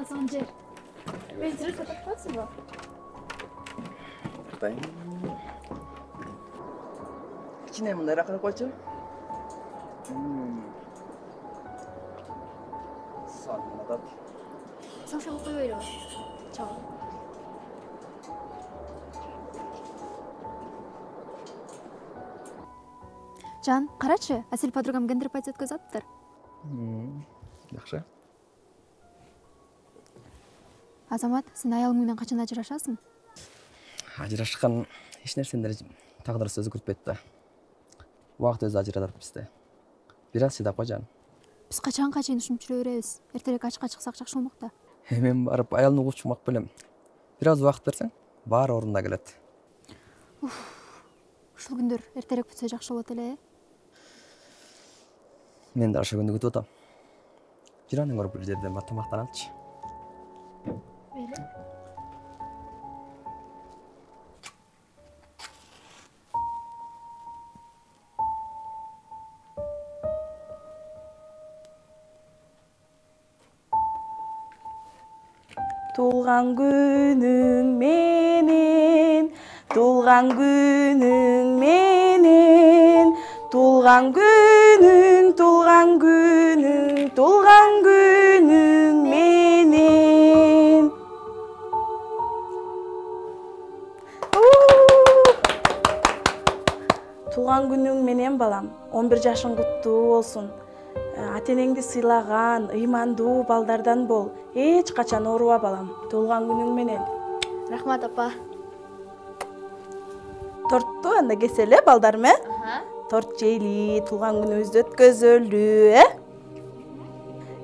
Sanjer. Ben size satıp kalsın mı? Buradayım. İçine bunları rakını koyacağım. Sanma da. Sen şunu koyuyorum. Çal. Can, qarachi, Asil podrugam gandırıp aytsa ötközaptır. Yaxşı. Azamat, sen ayalың менен качан ажырашасың? Ajrашқан еш нәрсендер тағдыр сөзі күтпетті. Уақыт өзі ажыратар бізді. Biraz шыдап қой жаным. Biz качанга чейин ушинтип жүрө беребиз. Эртерээк ачыкка чыксак жакшы болмок да. Мен барып аялымды кууп чыкмак белем. Biraz уақыт берсең, баары орнуна келет. Ушул күндөр эртерээк бүтсө жакшы болот эле. Мен да ошо күндү күтүп атам. Жиранын көрүп бир жерден тамактан алчы. Tuğan günün menen, tuğan günün menen, tuğan günün, tuğan günün, tuğan günün menen. Tuğan günün menen balam, 11 жашың куттуу болсун. Ата-энеңди сыйлаган, ыймандуу балдардан бол. Эч качан ооруба балам. Туылган күнүң менен. Рахмат апа. Торту анда кеселе балдарым, Торт жейли, туылган күнүбүздү өткөзөлү,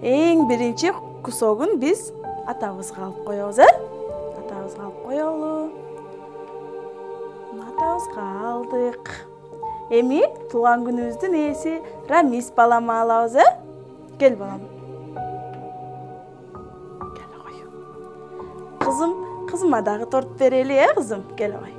Эң биринчи кусогун биз атабызга алып коебуз, Атабызга алып коелу. Атабызга алдык. Эми туылган күнүбүздүн ээси Рамис балама алабыз, Кел балам. Кел ой. Кызыма дагы торт берели, кызым? Кел ой.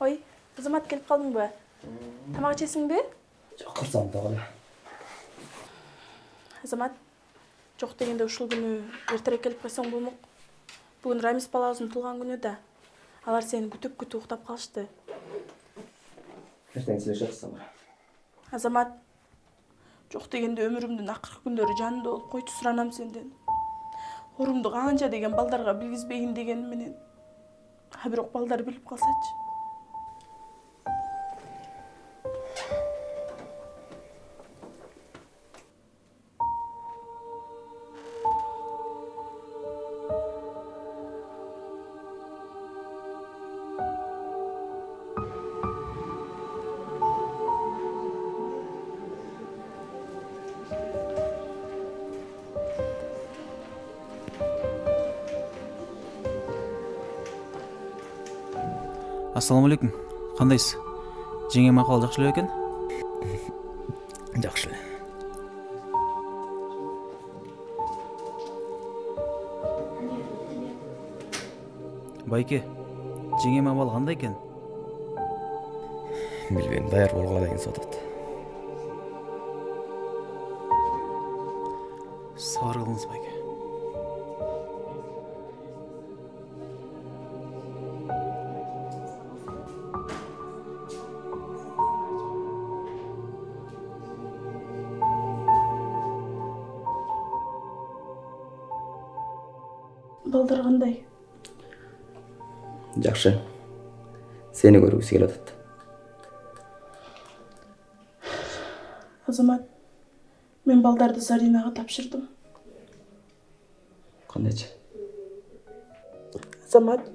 Ой, Азамат келип калдыңбы? Тамак ичесиңби? Жок, кырсам да эле. Азамат, жок дегенде ушул күнү эртерээк келип койсоң болмок. Бүгүн Рамис балабыздын туулган күнү да. Алар сени күтүп уктап калышты. Эртең сүйлөшөбүз ага. Азамат, жок дегенде өмүрүмдүн акыркы күндөрү жанымда болуп койчу, суранам сенден. Орумду канча деген балдарга билгизбейин дегеним менен. Бирок балдар билип калсачы. Assalamu alaikum. Qandaysiz? Jengem ahvol yaxshi ekan? Yaxshi. Bayke, jengem ahvol qanday ekan? Bilbeyim, dayar болгонго дейин сотот. Sabr qilingіз, Bayke. Балдар кандай? Жакшы. Сени көргүсү келип атат. Азамат, мен балдарды Заринага тапшырдым. Кандайчы? Азамат,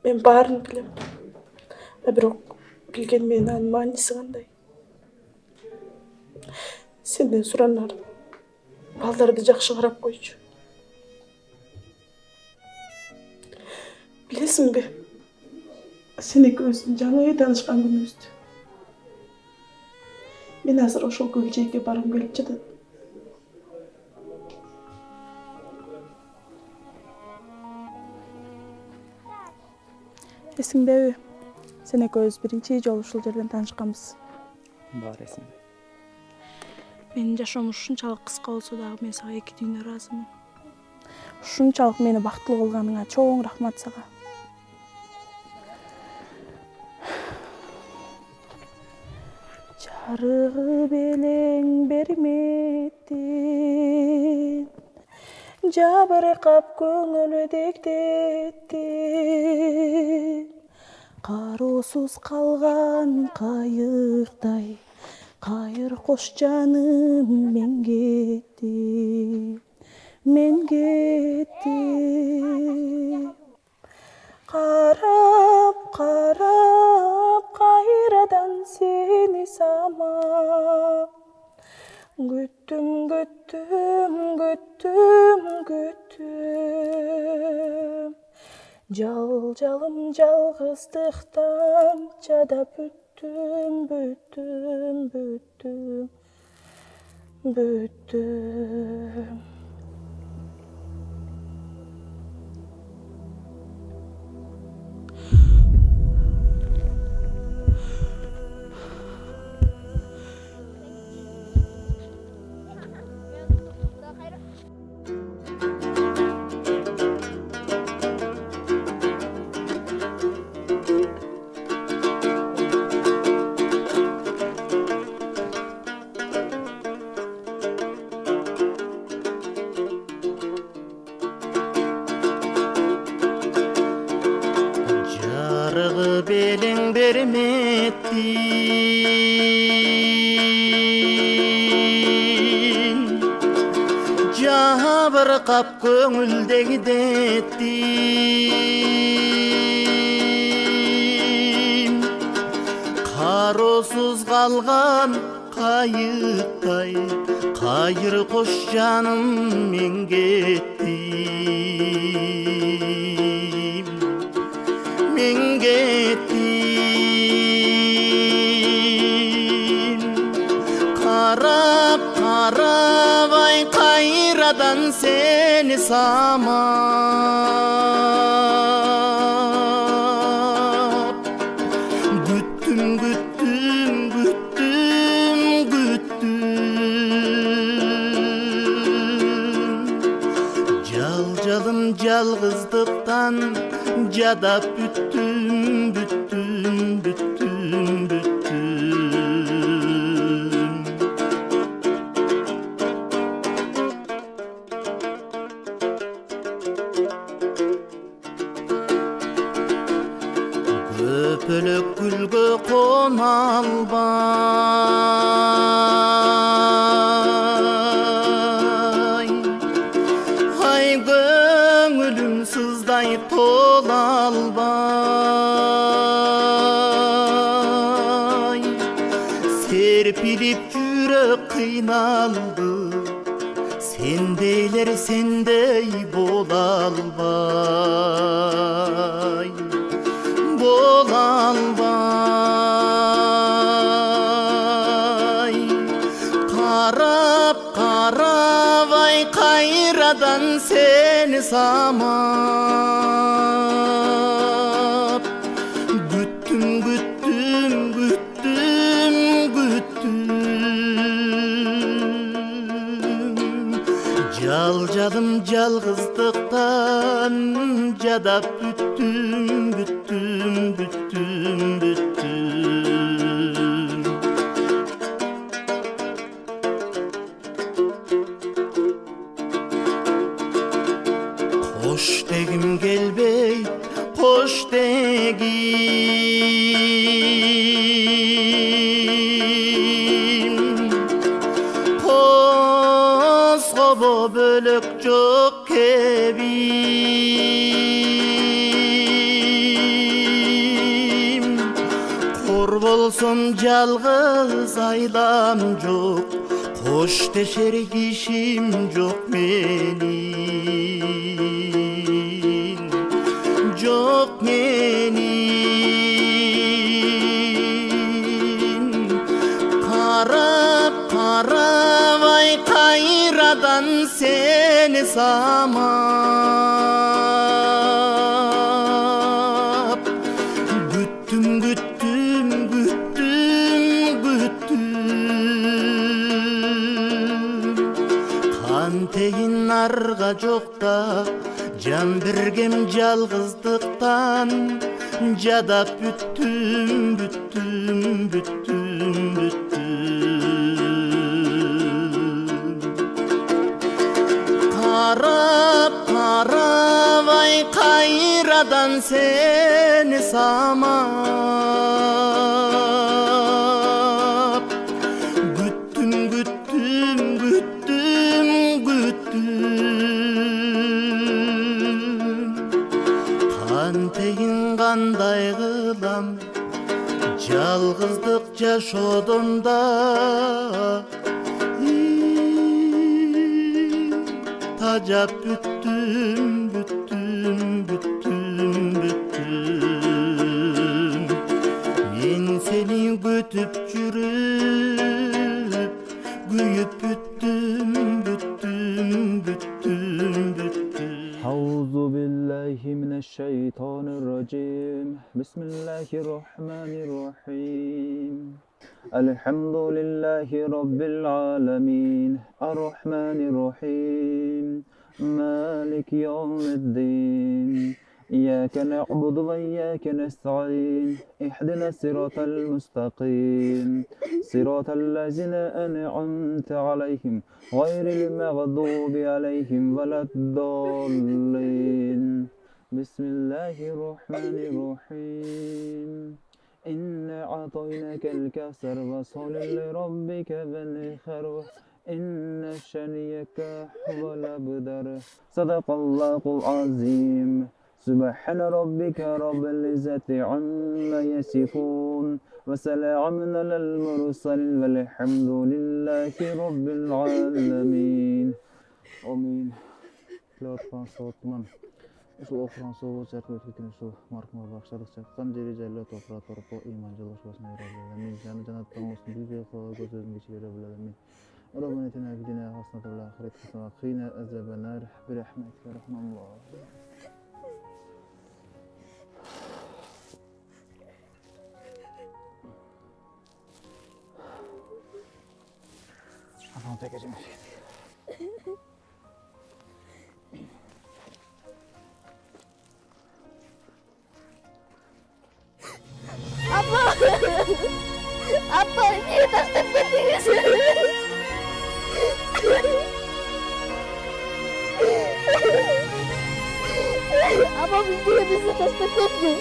мен баарын билем. Бирок билген менен анын мааниси кандай? Сенден суранар. Балдарды жакшы карап койчу. Bilesиңби? Sen ekөөбүздүн жаңы таанышкан күнүбүздү. Мен азыр ошол көлжейге баргым келип жатат. Эсиңдеби? Sen ekөөбүз биринчи жолу ушул жерден таанышканбыз. Бар эсимде. Менин жашоом ушунчалык кыска болсо дагы мен сага эки дүйнө ыраазымын. Ушунчалык мени бактылуу кылганыңа чоң рахмат сага. Жарыгып элең берметтин, жабыркап көңүлү дектеттин. Кароосуз калган кайыктай, кайыр кош жаным мен кеттим, мен кеттим. Карап, карап, кайрадан сени самап. Күттүм, күттүм, күттүм, күттүм. Жалым жалгыздыктан жадап бүттүм, бүттүм, бүттүм, бүттүм. Жарыгып элең берметтин, жабыркап көңүлдөгү деттин. Кароосуз калган кайыктай, кайыр кош жаным мен кеттим, мен кеттим. Карап, карабай кайрадан сени самап. Күттүм, күттүм, күттүм, күттүм. Жалым жалгыздыктан жадап бүттүм, бүттүм, бүттүм, бүттүм. Көпөлөк гүлгө кона албай, ай көңүлүм сыздай тола албай. Серпилип жүрөк кыйналды, сендейлер сендей бола албай, бола албай. Карап, карабай кайрадан сени самап. Күттүм, күттүм, күттүм, күттүм. Жалым жалгыздыктан жадап бүттүм, бүттүм, бүттүм, бүттүм. Кош дегим келбейт, кош дегим. Козгобо бөлөк жок кебим. Кор болсом жалгыз айлам жок, кош дешер кишим жок менин. жоқ менин қарап қарабай қайрадан сені самап күттім күттім күттім күттім қантейін арға жоқта жан бергем жалғыздықтан жадап бүттім бүттім бүттім бүттім қарап қарабай қайрадан сені самап күттім күттім күттім күттім қантейін қандай қылам жалғыздық жашоодон да тажап бүттім бүттім бүттім бүттім мен сени күтүп жүрүп күйүп бүттім бүттім бүттім бүттім أعوذ بالله من الشيطان الرجيم بسم الله الرحمن الرحيم الحمد لله رب العالمين الرحمن الرحيم مالك يوم الدين إياك نعبد وإياك نستعين اهدنا الصراط المستقيم صراط الذين أنعمت عليهم غير المغضوب عليهم ولا الضالين بسم الله الرحمن الرحيم إنا أعطيناك الكوثر وصل لربك وانحر إن شانئك هو الأبتر صدق الله العظيم سبحان ربك رب العزة عما يصفون وسلام على المرسلين والحمد لله رب العالمين آمين. Lütfen soğutmam. Şu okuran soğuğu çarpı ötükünü şu markıma bakışarız çaktan jeri jayla toprağa torpo iman çalışmasına yarabılamin. Canı canattan olsun bir kola gözözün geçiyor yarabılamin. ربنا اتنا في الدنيا حسنة وفي الآخرة حسنة وقنا عذاب النار برحمتك يا رحمن الله. Anam tekeceğim. Apa ini tas terpenting apa dia bisa tas terpenting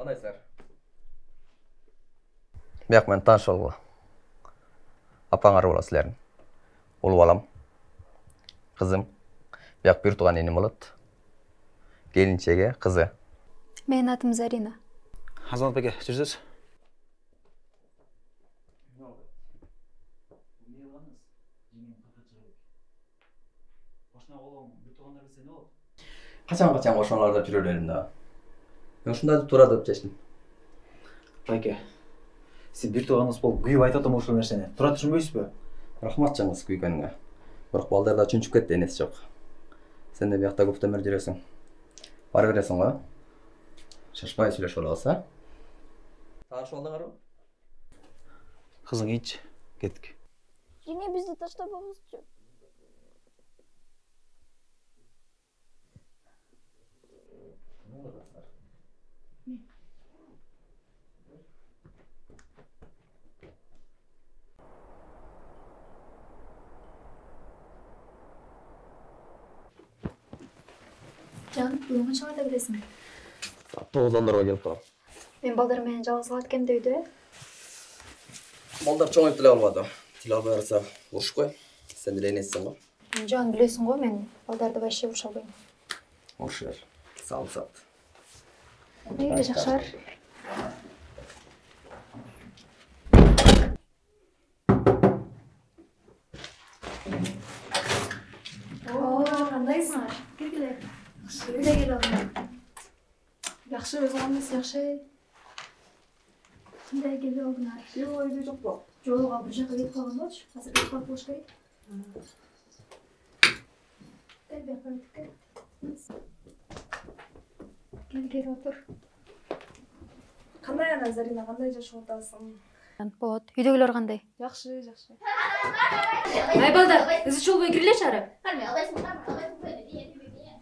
Qandaysыздар? Бияқ мен таныш болғыла. Апаңар бола сілерін. Ол балам, қызым, бияқ бір туған енем болады. Келіншеге, қызы. Менин атым Зарина. Азамат беке, жүрсіз? Қачан ошоңларда жүрөр элим да. Мен ушундай туура деп чечтим. Байке, сен бір туғаныңыз болып күйіп айтатым ушул нерсени. Тура түшүнбөйсүзбү? Рахмат жаңыз күйгөнүңө. Бирок балдарда чүнчүп кетти, энеси жок. Сен де биякта көп темир жүрөсүң. Бара бересиң го? Шашпай сүйлөшүп алабыз, Таанышып алдыңарбы? Кызың ич, кеттик. Жеңе бизди таштабаңызчы. Жан, бүгүн качаларда келесиң? Saat 9'dan келип турам. Мен балдар менен жалгыз калат экеним да үйдө. Балдар чоңоюп деле албады. Тил албай барса уруш кой. Сен деле энесиң го. Жан, билесиң го, мен балдарды вообще уруша албайм. Уруш бер. Салсат. Мейли, жакшылар. О, кандайсыңар? Келгиле. Үйдө келип алдым. Жакшы, өзүң кандайсың? Жакшы. Кандай келип алдыңар? Жок, үйдө жокпу. Жолуга бир жака кетип калган болчу. Азыр кетип калып болуш керек. Кел, отур. Кандай анан Зарина, кандай жашап атасың? Болот. Үйдөгүлөр кандай? Жакшы, жакшы. Ай балдар, ызы чолбой кирилечи ары.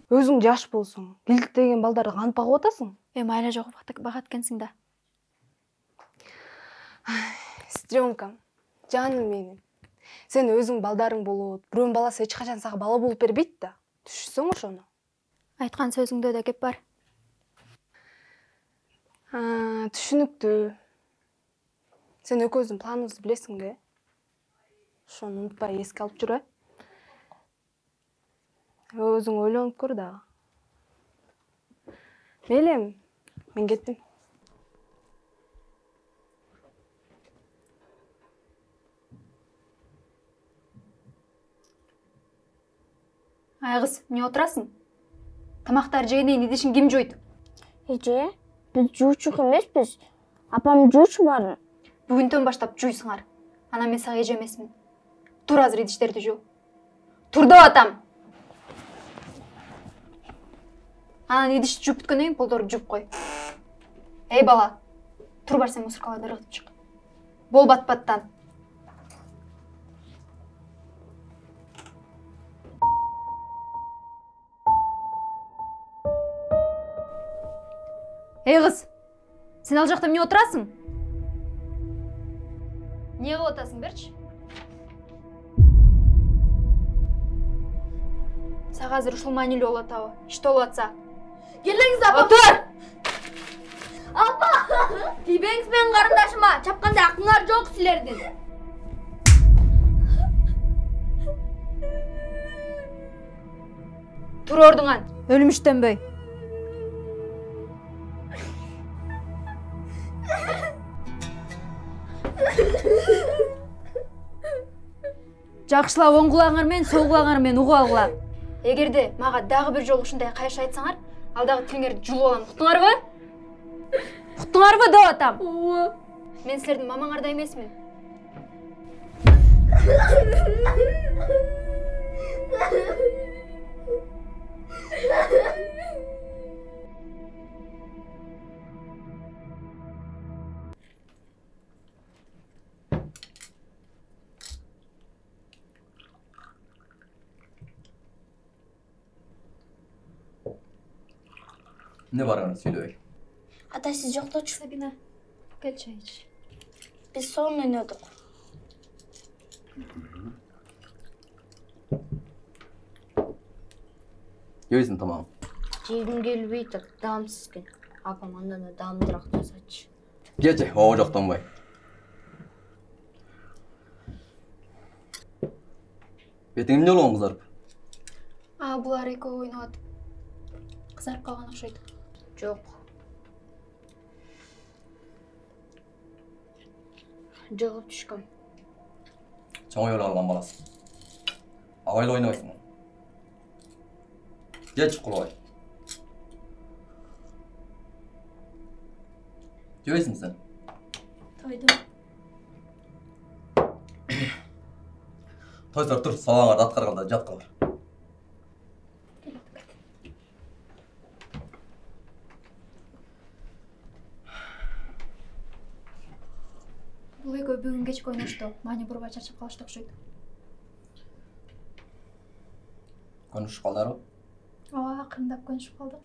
Өзүң жаш болсоң, илдиктеген балдарды кантип багып атасың? Майла жок багат экенсиң да. Стрёмкам, жаным менин. Сен өзүң балдарың болот, бирөөнүн баласы эч качан сага бала болуп бербейт да. Түшүнсөң ошону. Айткан сөзүңдө да кеп бар. Түшүнүктүү. Сен экөөбүздүн планыбызды билесиң да. Ошону унутпай эске алып жүр, Өзүң ойлонуп көр дагы. Мейлем, мен кеттим. Ай кыз, эмне отурасың? Тамактар жегенден идишин ким жуйт? Эже, биз жуучу эмеспиз. Апам жуучу баарын. Бүгүндөн баштап жуйсуңар. Анан мен сага эже эмесмин. Тур азыр идиштерди жуу. Тур деп атам. Анан идишти жууп бүткөндөн кийин полдорду жууп кой. Эй бала, тур барсаң мусоркаларды ыргытып чык. Бол бат-баттан. Эй кыз, сен ал жакта эмне отурасың? Не кылып атасың, берчи? Сага азыр ушул маанилүү болуп атабы? Иште болуп атса? Келеңиз апа. Отур! Апа! Тийбеңиз менин карындашыма. Чапкандай акыңар жок силердин. Тур ордуңан, өлүмүштөнбөй. Жакшылап оң кулагыңар менен сол кулагыңар менен угуп алгыла. Эгерде мага дагы бир жолу ушундай кайыш айтсаңар, ал дагы тилиңерди жулуп алам. Уктуңарбы? Уктуңарбы деп атам? Ооба. Мен силердин мамаңарда эмесмин. Ne var anı söyle. Ата сиз жокточу. Сабина, кел чай ич. Биз сонун ойнодук. Yöysin tamam. Жегим келбей атат, даамсыз экен. Апам андан да даамдыраак жасачы. Gece o ocaktan bay. Бетиңе эмне болгон кызарып? Булар экөө ойноп атып кызарып калган окшойт. Жок. Жыгып түшкөм. Чоң ой алган баласың. Абайла ойнобойсуң. Geç kulay. Жебейсің сен? Тойдум. Тойсар тур, сабаңарды аткарганда жат калар. Бул экөө бүгүн кечке ойношту. Маани бурбай чарчап калышты окшойт. Konuşup kaldarбы? Ооба, акырындап көнүшүп калдык.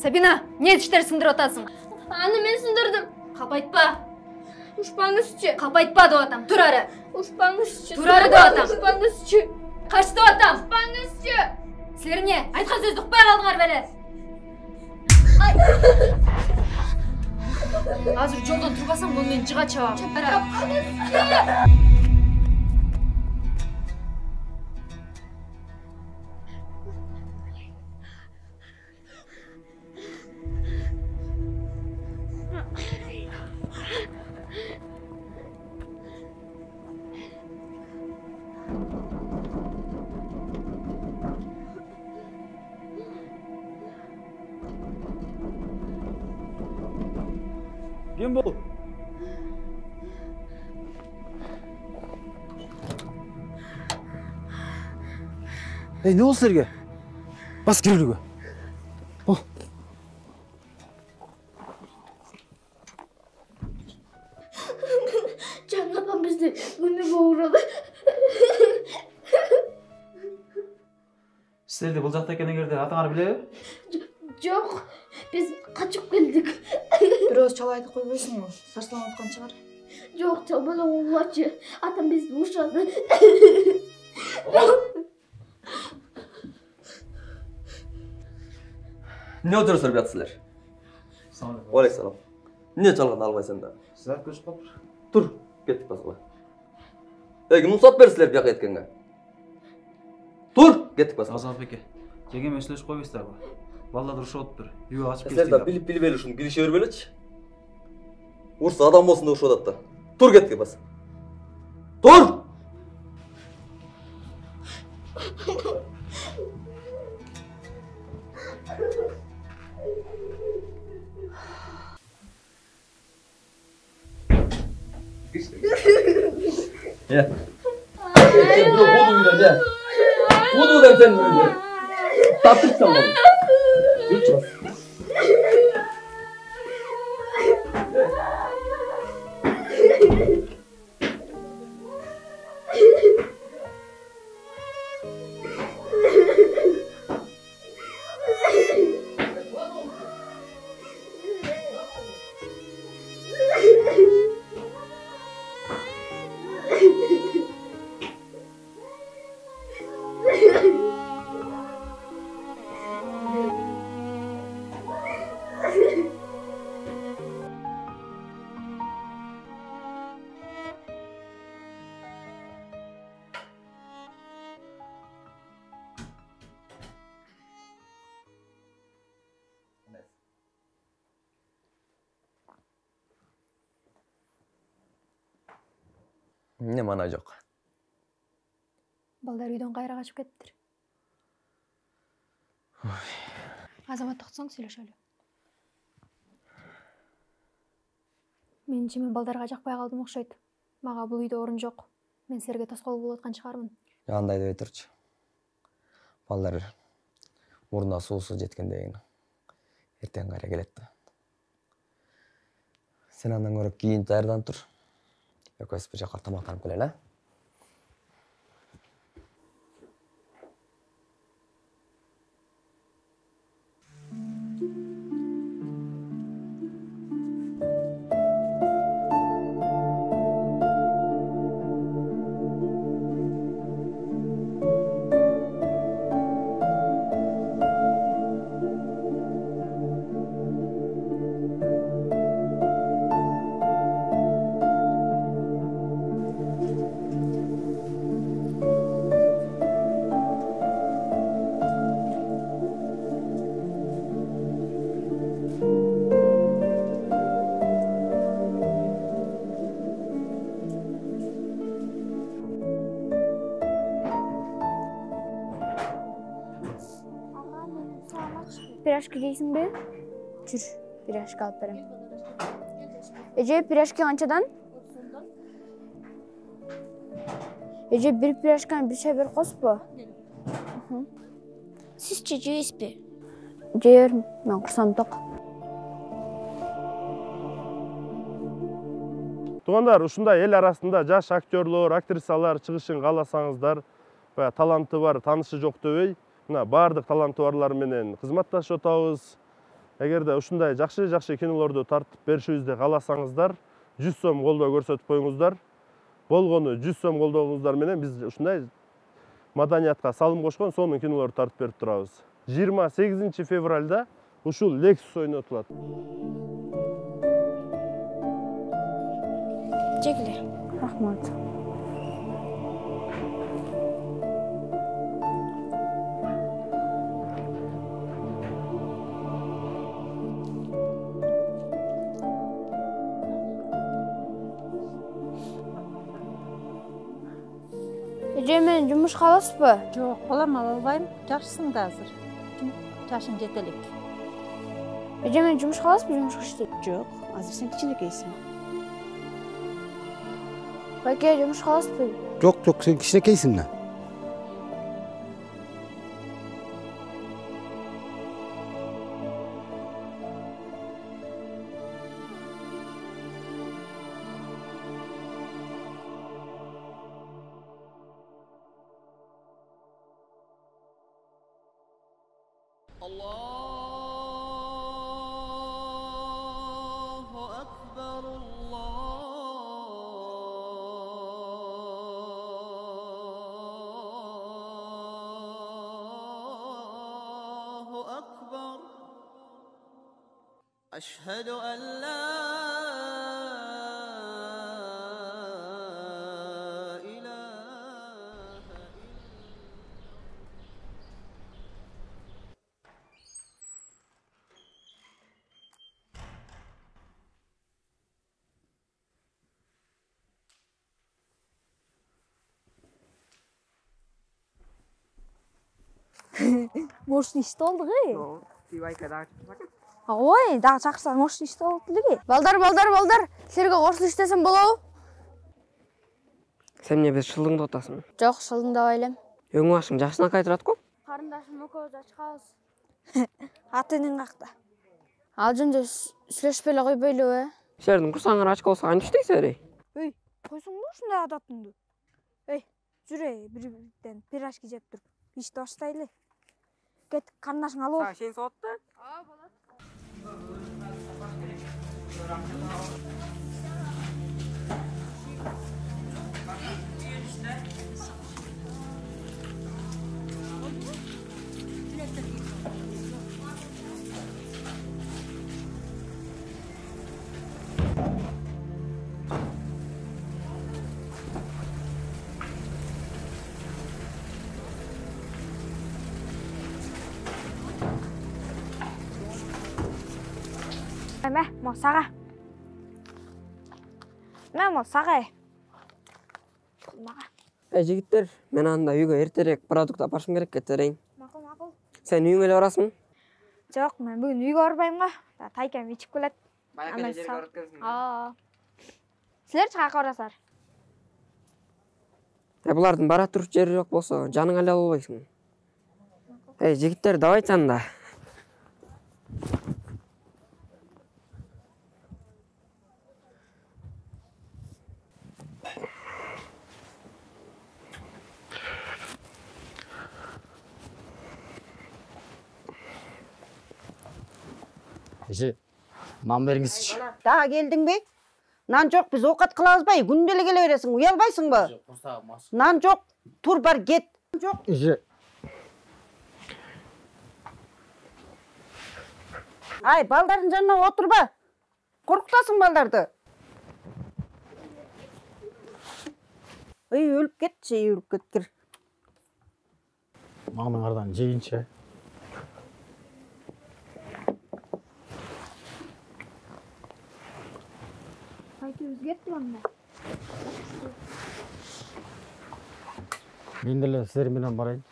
Сабина, не тиштерди сындырып атасың? Аны мен сындырдым. Капайтпа. Ушпаңызчы. Капайтпа деп атам. Тур ары. Ушпаңызчы. Тур ары деп атам. Ушпаңызчы. Качты деп атам. Ушпаңызчы. Силер эмне? Айткан сөздү укпай калдыңар беле? Азыр жолдон турбасаң, бул мени жыга чабам. Kim bu? Ne oldu Serge? Bas kiriliğe. Oh. Can apam bizi bunu boğuralı. Sizler de bulacakta kendinize atаңар біле? Yok. Biz kaçıp geldik. Бирөөз чалайды койбойсуңбу? Сарсаланып аткан чыгар. Yok çalmalı oğulaçı. Atam bizi uşadı. Не отырсыздар жатсыздар? Алейкум. Не жалған албайсың да? Сізler көшіп қалып. Тур, кеттік басқа. Кім ұсат берсілер бияқ еткенге? Тур, кеттік басқа. Азал пеке. Жеңем өсілеш қойбейсіздер ба? Балда дұрыш отыр. Үйі ашып Сіздер да біліп елі біліше өрбелечі. Ұрса адам болсын да ұшы одатта. Тур, кеттік бас. Тур! Ya. Sen bro koduyla ya. Kodudan sen böyle. Tatlık tamam. Lütfen. Ne mana жоқ. Балдар үйдөн кайра качып кеттир. Азамат токсоң сүйлөшөлү. Менимче мен балдарга жакпай калдым окшойт. Мага бул үйдө орун жок. Мен силерге тоскоол болуп аткан чыгармын. Андай деп турчу. Балдар мурдуна суусу жеткенден эртең кайра келет да. Сен андан көрө кийин даярданып тур. Экөөбүз бир жака тамактанып келели, а? Пирожки жейсің бе? Жүр, пирожки алып берем. Эже, пирожки қаншадан? Эже, бір пирожканы бір шай бер қос бо? Сіз жейсіз бе? Жейер, мен құрсамдық. Туғандар, ушундай эл арасында жаш актерлор, актрисалар чыгышын кааласаңыздар, таланты бар, танышы жок дебей, мына бардык таланты барлар менен кызматташып атабыз. Эгерде ушундай жакшы кинолорду тартып беришибизди кааласаңыздар, 100 сом колдоо көрсөтүп коюңуздар. Болгону 100 сом колдооңуздар менен биз ушундай маданиятка салым кошкон сонун кинолорду тартып берип турабыз. 28 февралда ушул Lexus ойнотулат. Чекиле. Рахмат. Эже, мен жумушка аласызбы? Жок, балам, ала албайм. Жашсың да азыр. Жашың жете элек. Эже, мен жумушка аласызбы, жумушка иштейм. Жок, азыр сен кичинекейсиң. Байке, жумушка аласызбы? Жок, сен кичинекейсиң да. أشهد أن لا إله Может, иште болду эй? Байка Ой, дагы чакырсаң, может, иште болуп эле. Балдар, силерге кошулуп иштесем болобу? Сен эмне биз шылыңды отасың? Жок, шылыңдабай элем. Өң башың жакшынакай турат го? Карындашым экөөбүз ачкабыз. Аты-энең какта? Ал жөнүндө сүйлөшпөй эле койбойлубу? Силердин курсаңар ачка болсо кантип иштейсиңер? Эй, койсоңбу ушундай адатыңды? Эй, жүр бири-бирден пирожки жеп туруп, ишти баштайлы. Кет, карындашың алып. Сен соотта? Болот. Мо сага. Мо сага. Жигиттер, мен анда үйгө эртерээк продукт алып барышым керек, кетерейин. Макул. Сен үйүңө эле барасың? Жок, мен бүгүн үйгө барбайм го. Тайкем ичип келет. Баягы жерге барып келсиң. Силерчи каяка барасыңар? Булардын бара туруп жери жок болсо, жаның эле албайсың. Жигиттер, давайте анда. Эже, нан бериңизчи. Дагы келдиң бе? Нан жок, биз оокат кылабызбы? Күндө эле келе бересиң, уялбайсыңбы? Нан жок, тур бар кет. Жок. Эже. Ай, балдардын жанына отурба. Коркутасың балдарды. Ой, өлүп кетчи, өлүп кеткир. Маңыңардан жейинчи. Байке өзгерттим анда. Мен деле силер менен барайын.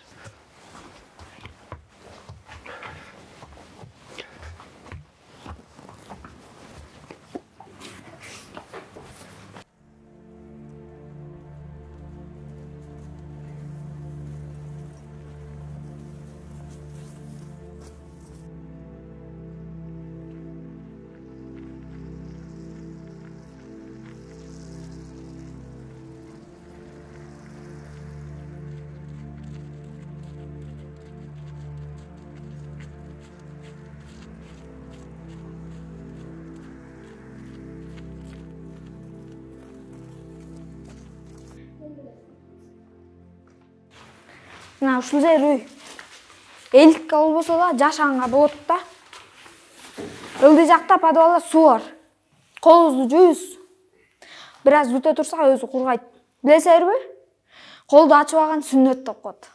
Мына ушул жер үй. Эликке болбосо да жашаганга болот да. Ылдый жакта подвалда суу бар. Колубузду жуйбуз. Бир аз күтө турсак өзү кургайт. Билесиңерби? Колду ачып алган сүннөт деп коет.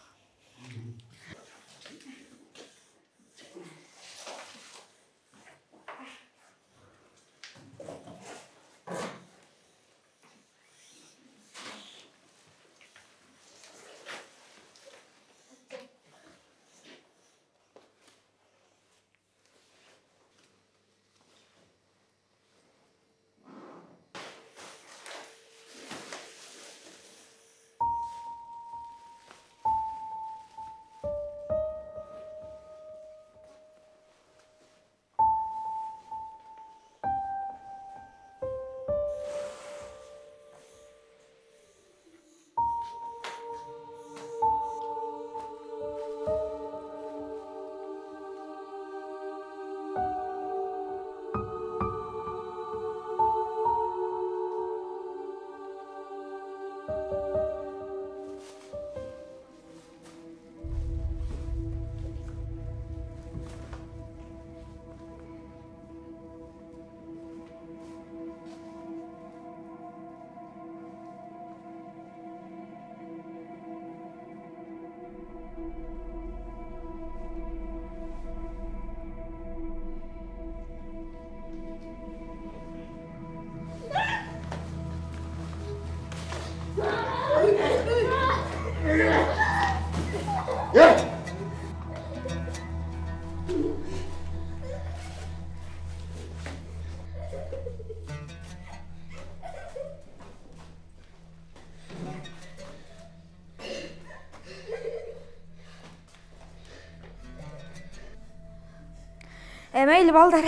Мейли балдар,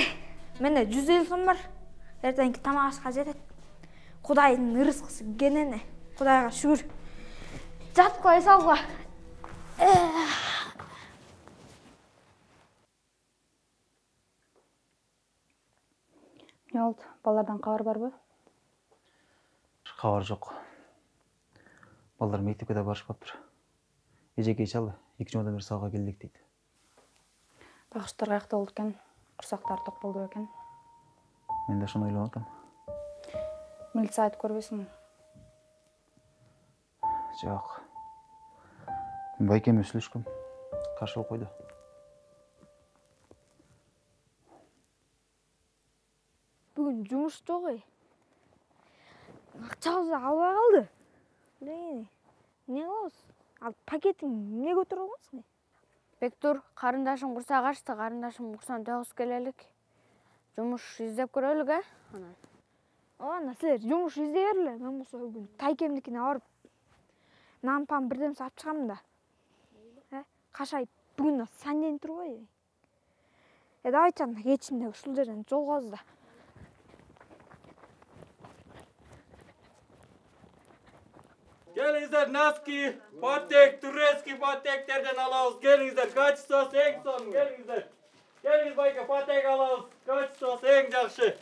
менде 150 сом бар. Эртеңки тамак ашка жетет. Кудайдын ырыскысы кенене. Кудайга шүгүр. Жатып кой салга. Не болду? Балдардан кабар барбы? Кабар жок. Балдар мектепке да барышпаптыр. Эжеке чалы 2 жумадан бери сабакка келдик дейт. Багыштар каякта болду экен? Курсактар ток болду экен? Мен да ошону ойлоп атам. Милиция айтып көрбөйсүңбү? Жок. Байкеме сүйлөшкөм. Каршы болуп койду. Бүгүн жумуш жок эй. Акчабызды албай калды. Эмне кылабыз? Ал пакетин эмне көтөрүп алгансың? Бектур, карындашым курсак ачты, карындашым курсан тогуз келелик. Жумуш издеп көрөлүк, Анан. Ана силер жумуш издей берле. Мен болсо бүгүн тайкемдикине барып нампам бирдем сап чыгам да. Кашайып бүгүн санден турбайбы? Давайчан кечинде ушул жерден жолгобуз да. Gelingizler Naski, patek, turецкий pateklerden alıyoruz. Gelingizler kachествосы en son. Gelingizler. Gelingizler bayka patek alıyoruz. Kachествосы en жақсы.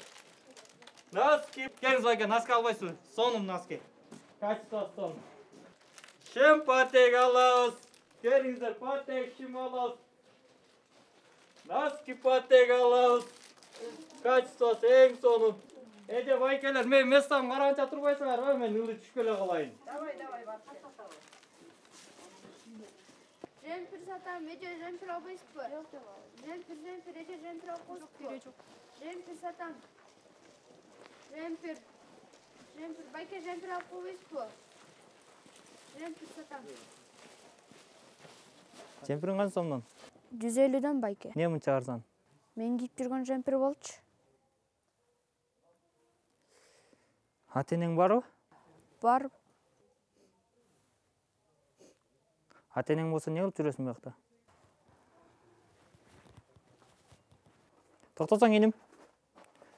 Naski. Gelingizler bayka Naski albaysınız. Sonum Naski. Kachествосы son. Şim patek alıyoruz. Gelingizler patek şim alıyoruz. Naski patek alıyoruz. Kachествосы en sonum. Ede baykeler men mestam qarancha turbaysыңар, men ылы түшүп келе калайын. Давай, бар. Жемпир сатам, эже жемпир албайсызбы? Жемпир, эже жемпир алып коесузбу? Жемпир сатам. Жемпир, байке жемпир алып койбойсузбу? Жемпир сатам. Жемпириң канча сомдон? 150дөн байке. Эмне мынча арзан? Мен кийип жүргөн жемпир болчу. Ата-энең барбы? Бар. Ата-энең болсо эмне кылып жүрөсүң бuyakta? Токтосоң эним.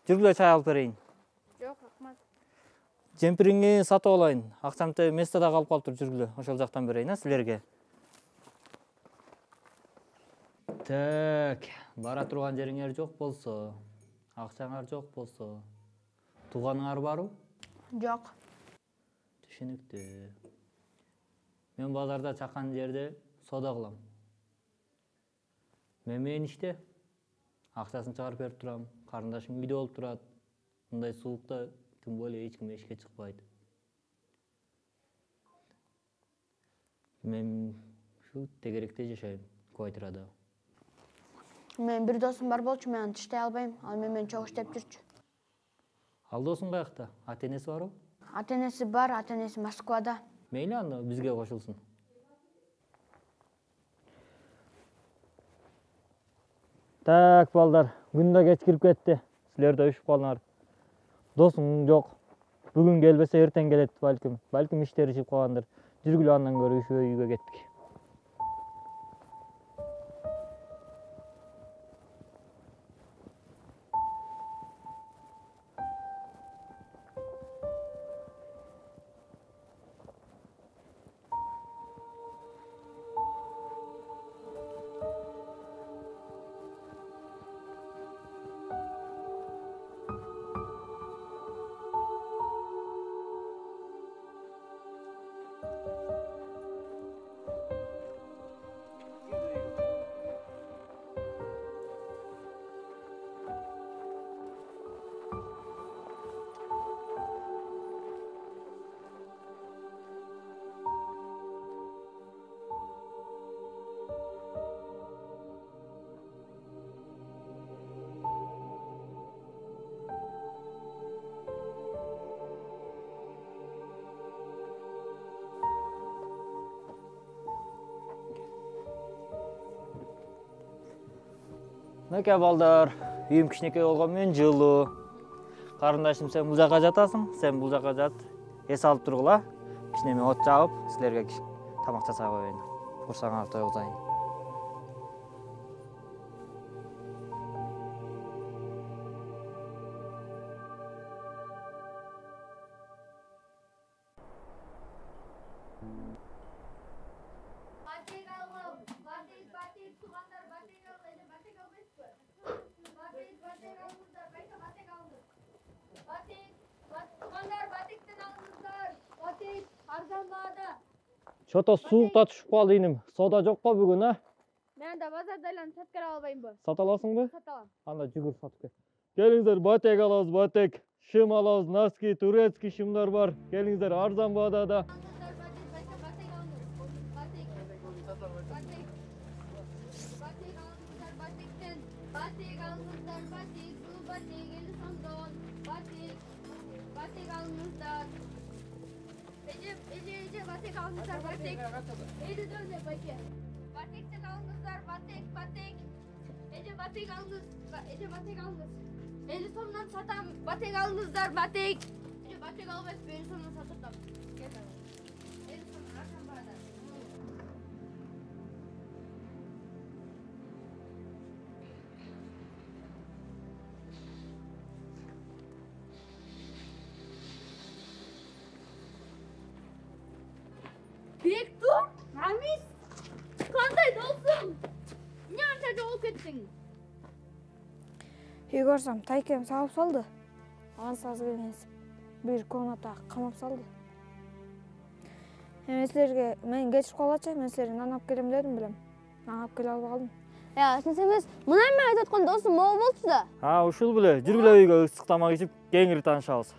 Жүргүлө чай алып берейин. Жок, рахмат. Жемпириңи сатып алайын. Акчамды местада калып калыптыр, жүргүлө. Ошол жактан берейин, силерге. Так, бара турган жериңер жок болсо, акчаңар жок болсо, тууганыңар барбы? Жок. Түшүнүктүү. Мен базарда чакан жерде сода кылам. Мен менен иште акчасын чыгарып берип турам. Карындашым үйдө болуп турат. Мындай суулукта тем более эч ким эшикке чыкпайт. Мен şu тегеректе жашайм, квартирада. Мен бир досум бар болчу, мен иштей албайм. Ал менен чогуу иштеп жүрчү. Ал досуң каякта? Ата-энеси барбы? Ата-энеси бар, ата-энеси Москвада. Мейли анда бизге кошулсун. Так, балдар, күн да кеч кирип кетти. Силер да үшүп калыңар. Досуң жок. Бүгүн келбесе эртең келет балким. Балким иштери чыгып калгандыр. Жүргүлө андан көрө үшүбөй үйгө кеттик. Мынакей балдар, үйүм кичинекей болгонмен жылуу. Карындашым сен бул жака жатасың, сен бул жака жат. Эс алып тургула. Кичине мен от жагып, силерге тамак жасай коеюн. Курсаңар тойгузайын. Чото сууукта түшүп калды иним. Сода жокко бүгүн, а? Мен да базарда айланып сатып кел албаймбы? Сата аласыңбы? Сата алам. Анда жүгүр сатып кел. Келиңиздер, батек алабыз, батек. Шым алабыз, носки, турецкий шымдар бар. Келиңиздер, арзан баадада. Batek almışlar, batek. Ece dönme bake. Batekten almışlar, batek. Ece batek almış, Ece batek almış. Beni sonundan satan batek almışlar, batek. Ece batek almış, beni sonundan satan. Gel tamam. Beni sonundan arkam bana. Bektur, Ramiz, qanday dostum? Ne ancha olib ketding? Үй көрсөм, тайкем сабып салды. Ансыз келенсип, бир комната камап салды. Мен силерге мен кечип калачы, мен силерге нан алып келем дедим билем. Нан алып келе албай калдым. Сиз эмес, мына эме айтып аткан досум могу болчу да. Ушул беле, жүргүлө үйгө ысык тамак ичип, кеңири таанышабыз.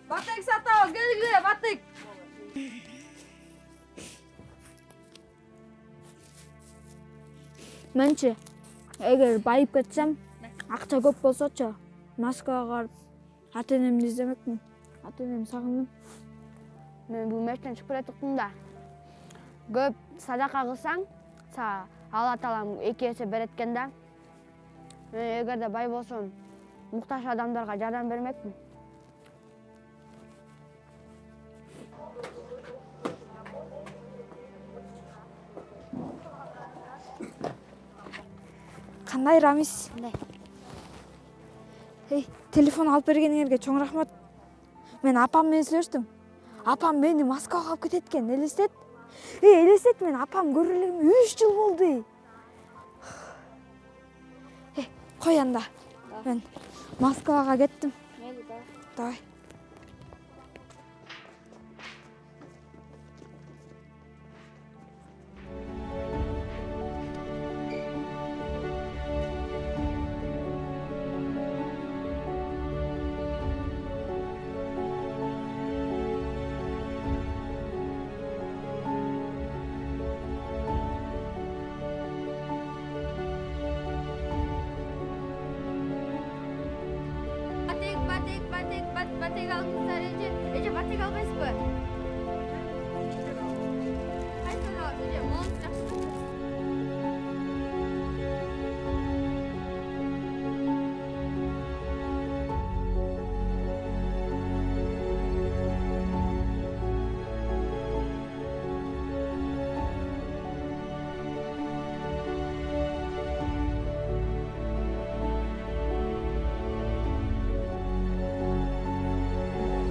Batek satабыз, келгиле, batek. Менчи, эгер байып кетсем, акча көп болсочу, Москвага барып, ата-энемди издемекмин. Ата-энемди сагындым. Мен бул мектептен чыгып келатыктым да. Көп садака кылсаң, Алла Таалам 2 эсе берет экен да. Мен эгерде бай болсом, муктаж адамдарга жардам бермекмин. Кандай, Рамис? Телефон алып бергениңерге чоң рахмат. Мен апам менен сүйлөштүм. Апам мени Москвага алып кетет экен, элестет. Элестет, мен апам көрүлгөнүмө 3 жыл болду. Кой анда. Мен Москвага кеттим. Давай. Batek almışlar Ece batek almayız mı? Hayır Ece mont yaxşı.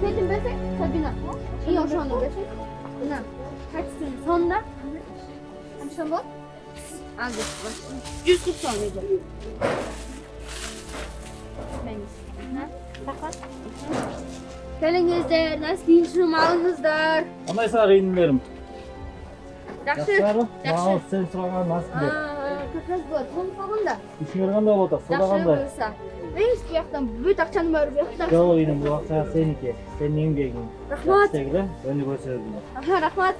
Dedim besek Sabina. İyi ошону besek. Mına kaçsın sonda. Amşan bol. Al bak. 140 son Ece. Kelingizler, nasıl kiyinişim alыңыздар. Qanday sağ kiyindilerim? Yaxşı. Yaxşı. Sen suragan nasıl gider? Kakaz bu, to'lib qolganda. İşin qanday bo'ladi? Soda qanday? Biz bu yoqdan bu akchani bari bu yoqdan. Yo'q, endi bu akcha seniki. Sening embeging. Rahmat. Tegdi, endi ko'rsatdim. Aha, rahmat.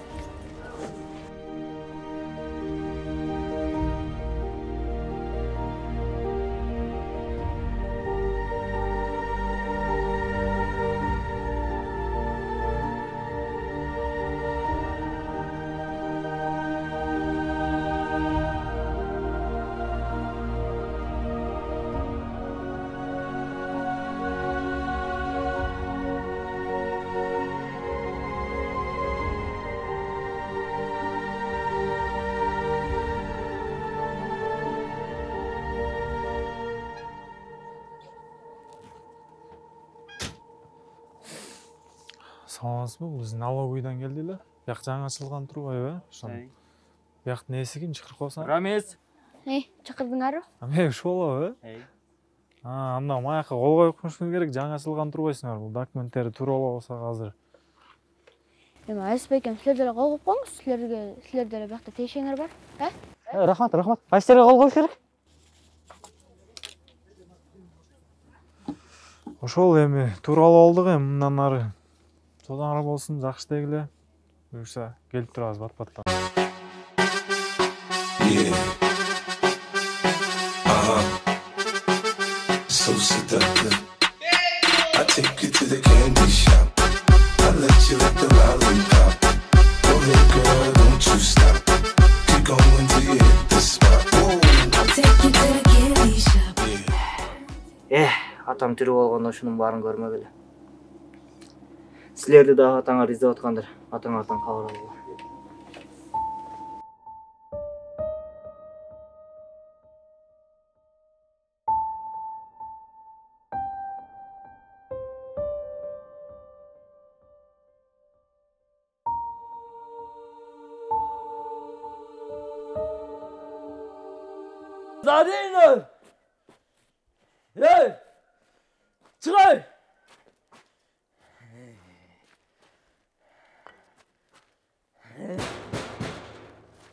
Саламатсызбы? Бул биз налоговыйдан келди эле. Бияк жаңы ачылган турбайбы? Ошон. Бияк нээси экен, чакырып койсоң. Рамес. Чакырдыңарбы? Аме ушул болобу? Анда маяка кол коюп коюшуңуз керек, жаңы ачылган турбайсыңар. Бул документтери туура болбосо азыр. Эми Айсбек эм, силер деле кол коюп коюңуз. Силер деле биякта тиешеңер бар. Рахмат, рахмат. Кайсы жерге кол коюш керек? Ошол эми тууралап алдык эми мындан ары. Содан ары болсун, жакшы дегиле. Буюрса келип турабыз бат-баттан. So seductive. I take you to the candy shop. I let you lick the lollipop. Go ahead, girl, don't you stop. Keep going till you hit the spot. I'll take you to the candy shop. Атам тирүү болгондо ушунун баарын көрмөгүлө. Силерди дагы атаңар издеп аткандыр. Атаңардан кабар алгыла. Zarina! Hey! Çıkay!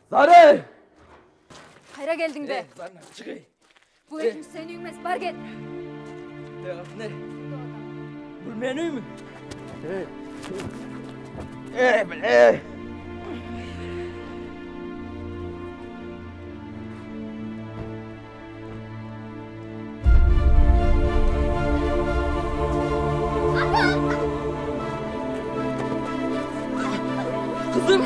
Zare! Kayra geldin be. Zarina çıkay. Bu ekim senin üyün emas, bar gel. Ne? Bu benim mi? Kızım!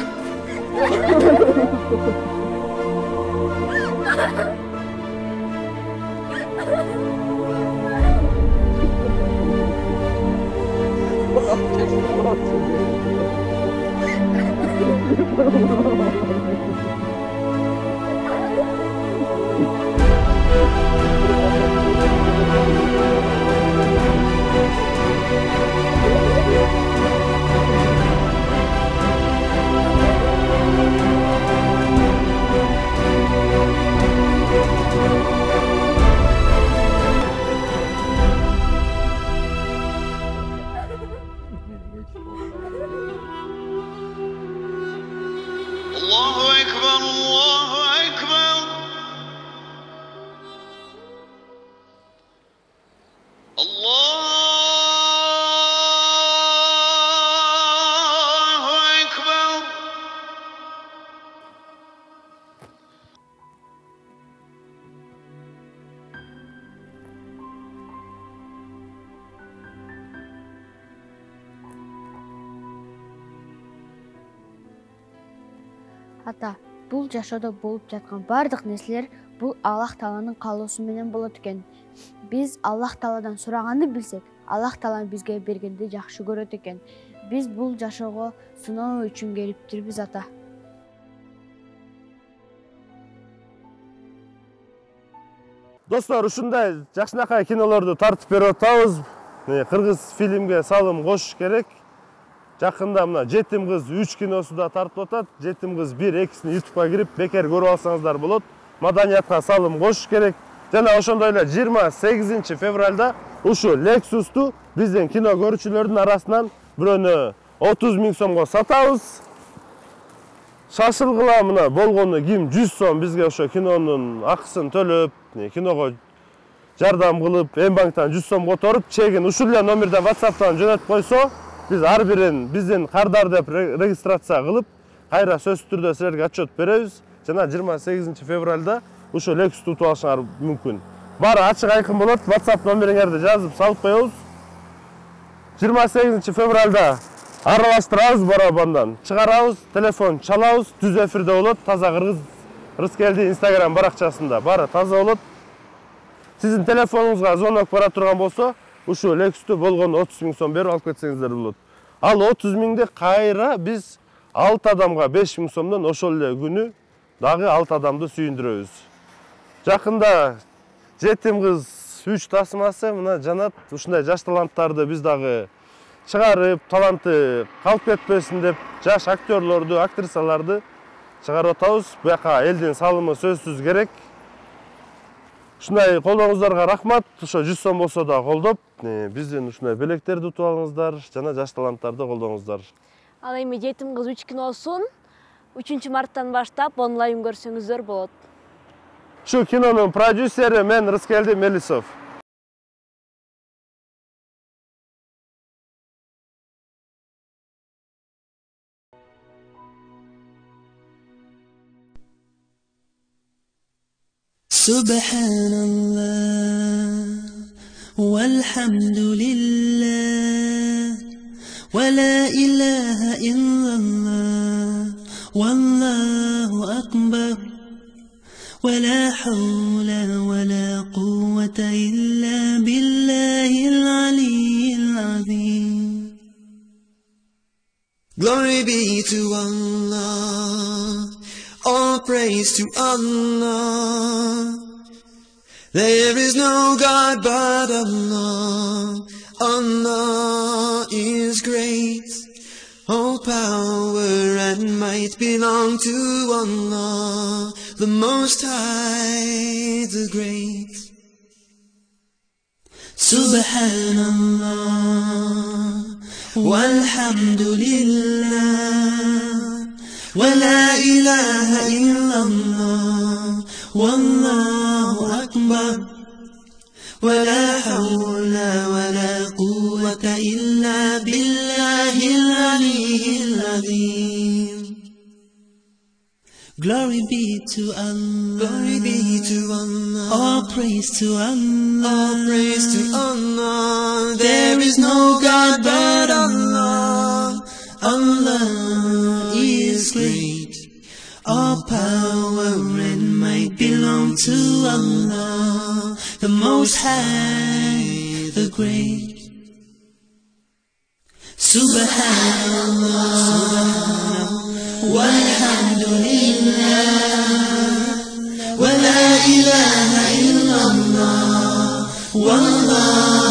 Allahu Ekber, Allahu Ekber. Allahu Ekber. Ата, бул жашоодо болуп жаткан бардык нерселер бул Аллах Тааланын каалоосу менен болот экен. Биз Аллах Тааладан сураганды билсек, Аллах Таала бизге бергенди жакшы көрөт экен. Биз бул жашоого сыноо үчүн келиптирбиз, ата. Достор, ушундай жакшынакай кинолорду тартып берип атабыз. Кыргыз фильмге салым кош керек. Жакында мына Жетим кыз 3 киносу да тартып атат. Жетим кыз 1-2-сini YouTube'га кирип бекер көрүп алсаңыздар болот. Маданиятка салым кош керек. Жана ошондой эле 28 февралда ушу Lexus'ту биздин кино көрүүчүлөрдүн арасынан бирөөнү 30 000 сомго сатабыз. Шашылгыла мына болгону ким 100 сом бизге ошо кинонун акысын төлөп, киного жардам кылып, Мбанктан 100 сом которуп, чегин ушул эле номерден WhatsApp'тан жөнөтүп койсо, биз ар бирин биздин кардар деп регистрация кылып, кайра сөзсүз түрдө силерге отчет беребиз. Жана 28 февралда ушул Lexus'ту утуп алышыңар мүмкүн. Баары ачык айкын болот, WhatsApp номериңерди жазып салып коебуз. 28 февралда аралаштырабыз барабандан. Чыгарабыз, телефон чалабыз, түз эфирде болот, таза кыргыз Рыскелди Instagram баракчасында. Баары таза болот. Сиздин телефонуңузга звонок бара турган болсо, ушу Lexus'ту болгону 30 000 сом берип алып кетсеңиздер болот. Ал 30 000ди кайра биз 6 адамга 5 000 сомдон ошол эле күнү дагы 6 адамды сүйүндүрөбүз. Жакында Жетим кыз 3 тасмасы мына Жанат ушундай жаш таланттарды биз дагы чыгарып, таланты калып кетпесин деп жаш актерлорду, актрисаларды чыгарып атабыз. Буяка элдин салымы сөзсүз керек. Ушундай колдооңуздарга рахмат. Ошо 100 сом болсо да колдоп, биздин ушундай белектерди утуп алыңыздар, жана жаш таланттарды колдооңуздар. Ал эми Жетим кыз 3 киносун 3 марттан баштап онлайн көрсөңүздөр болот. Шу кинонун продюсери мен Рыскелди Мелисов. Subhanallah walhamdulillah wa la ilaha illallah wallahu akbar wa la hawla wa la quwwata illa billahil aliyyil azim. Glory be to Allah, all praise to Allah. There is no God but Allah. Allah is great. All power and might belong to Allah, the Most High, the Great. Subhanallah walhamdulillah wa la ilaha illallah wallahu akbar wa la hawla wa la quwwata illa billahil aliyyil azim. Glory be to Allah, glory be to Allah, all praise to Allah, all praise to Allah. There is no God but Allah. Allah is great. All power and might belong to Allah, the Most High, the Great. Subhanallah walhamdulillah wa la ilaha illallah wallahu